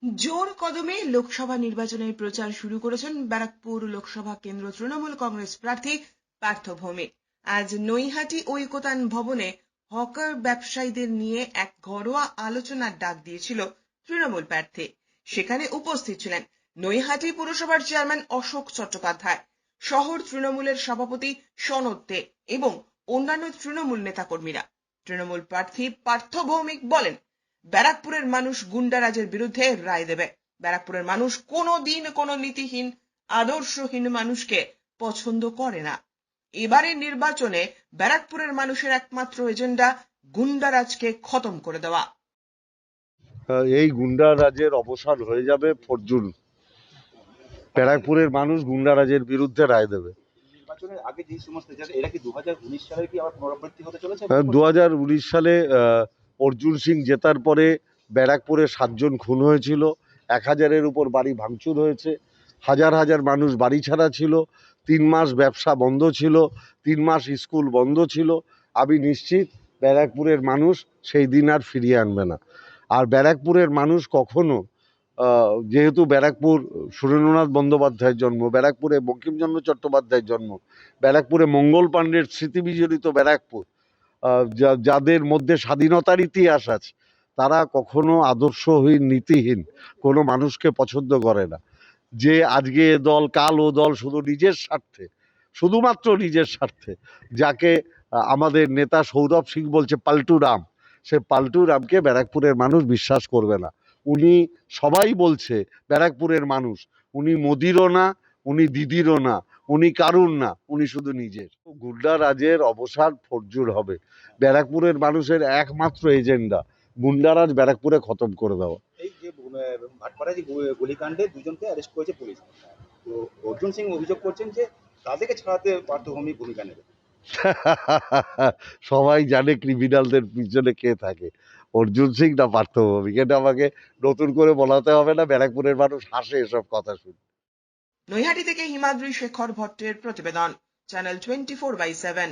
জোর কদমে লোকসভা নির্বাচনের প্রচার শুরু করেছেন ব্যারাকপুর লোকসভা কেন্দ্র তৃণমূল কংগ্রেস প্রার্থী পার্থ ভৌমিক। আজ নৈহাটি ঐকতান ভবনে হকার ব্যবসায়ীদের নিয়ে এক ঘরোয়া আলোচনার ডাক দিয়েছিল তৃণমূল প্রার্থী। সেখানে উপস্থিত ছিলেন নৈহাটি পুরসভার চেয়ারম্যান অশোক চট্টোপাধ্যায়, শহর তৃণমূলের সভাপতি সনদ দে এবং অন্যান্য তৃণমূল নেতাকর্মীরা। তৃণমূল প্রার্থী পার্থ ভৌমিক বলেন, ব্যারাকপুরের মানুষ গুন্ডারাজের বিরুদ্ধে রায় দেবে। ব্যারাকপুরের মানুষ কোনোদিন কোনো নীতিহীন, আদর্শহীন মানুষকে পছন্দ করে না। এবারের নির্বাচনে ব্যারাকপুরের মানুষের একমাত্র এজেন্ডা গুন্ডারাজকে খতম করে দেওয়া। এই গুন্ডারাজের অবসান হয়ে যাবে 4 জুন। ব্যারাকপুরের মানুষ গুন্ডারাজের বিরুদ্ধে রায় দেবে। নির্বাচনের আগে যে সমস্ত এরা কি 2019 সালে কি আবার পুনরাবৃত্তি হতে চলেছে? 2019 সালে অর্জুন সিং জেতার পরে ব্যারাকপুরে 7 জন খুন হয়েছিল, 1000-এর উপর বাড়ি ভাঙচুর হয়েছে, হাজার হাজার মানুষ বাড়ি ছাড়া ছিল, 3 মাস ব্যবসা বন্ধ ছিল, 3 মাস স্কুল বন্ধ ছিল। আমি নিশ্চিত ব্যারাকপুরের মানুষ সেই দিন আর ফিরিয়ে আনবে না। আর ব্যারাকপুরের মানুষ কখনো, যেহেতু ব্যারাকপুর সুরেন্দ্রনাথ বন্দ্যোপাধ্যায়ের জন্ম, ব্যারাকপুরে বঙ্কিমচন্দ্র চট্টোপাধ্যায়ের জন্ম, ব্যারাকপুরে মঙ্গল পাণ্ডের স্মৃতি বিজড়িত ব্যারাকপুর, যাদের মধ্যে স্বাধীনতার ইতিহাস আছে, তারা কখনো আদর্শহীন, নীতিহীন কোনো মানুষকে পছন্দ করে না। যে আজকে এ দল, কাল ও দল, শুধু নিজের স্বার্থে, শুধুমাত্র নিজের স্বার্থে, যাকে আমাদের নেতা সৌরভ সিং বলছে পাল্টু রাম, সে পাল্টু রামকে ব্যারাকপুরের মানুষ বিশ্বাস করবে না। উনি, সবাই বলছে ব্যারাকপুরের মানুষ, উনি মোদিরও না, উনি দিদিরও না, উনি কারুর না, উনি শুধু নিজের। গুন্ডা রাজের অবসান 4 জুন হবে। ব্যারাকপুরের মানুষের একমাত্র এজেন্ডা গুন্ডারাজ ব্যারাকপুরে খতম করে দেওয়া। এই যে ভাটপাড়া যে গুলিকাণ্ডে 2 জনকে অ্যারেস্ট করেছে পুলিশ, তো অর্জুন সিং অভিযোগ করছেন যে তাদেরকে ছাড়াতে পার্থ ভৌমিক ভূমিকা নেবে। সবাই জানে ক্রিমিনালদের পিছনে কে থাকে, অর্জুন সিং না পার্থ ভৌমিক। এটা আমাকে নতুন করে বলাতে হবে না, ব্যারাকপুরের মানুষ হাসে এসব কথা শুনে। নৈহাটি থেকে হিমাদ্রি শেখর ভট্টের প্রতিবেদন, চ্যানেল 24/7।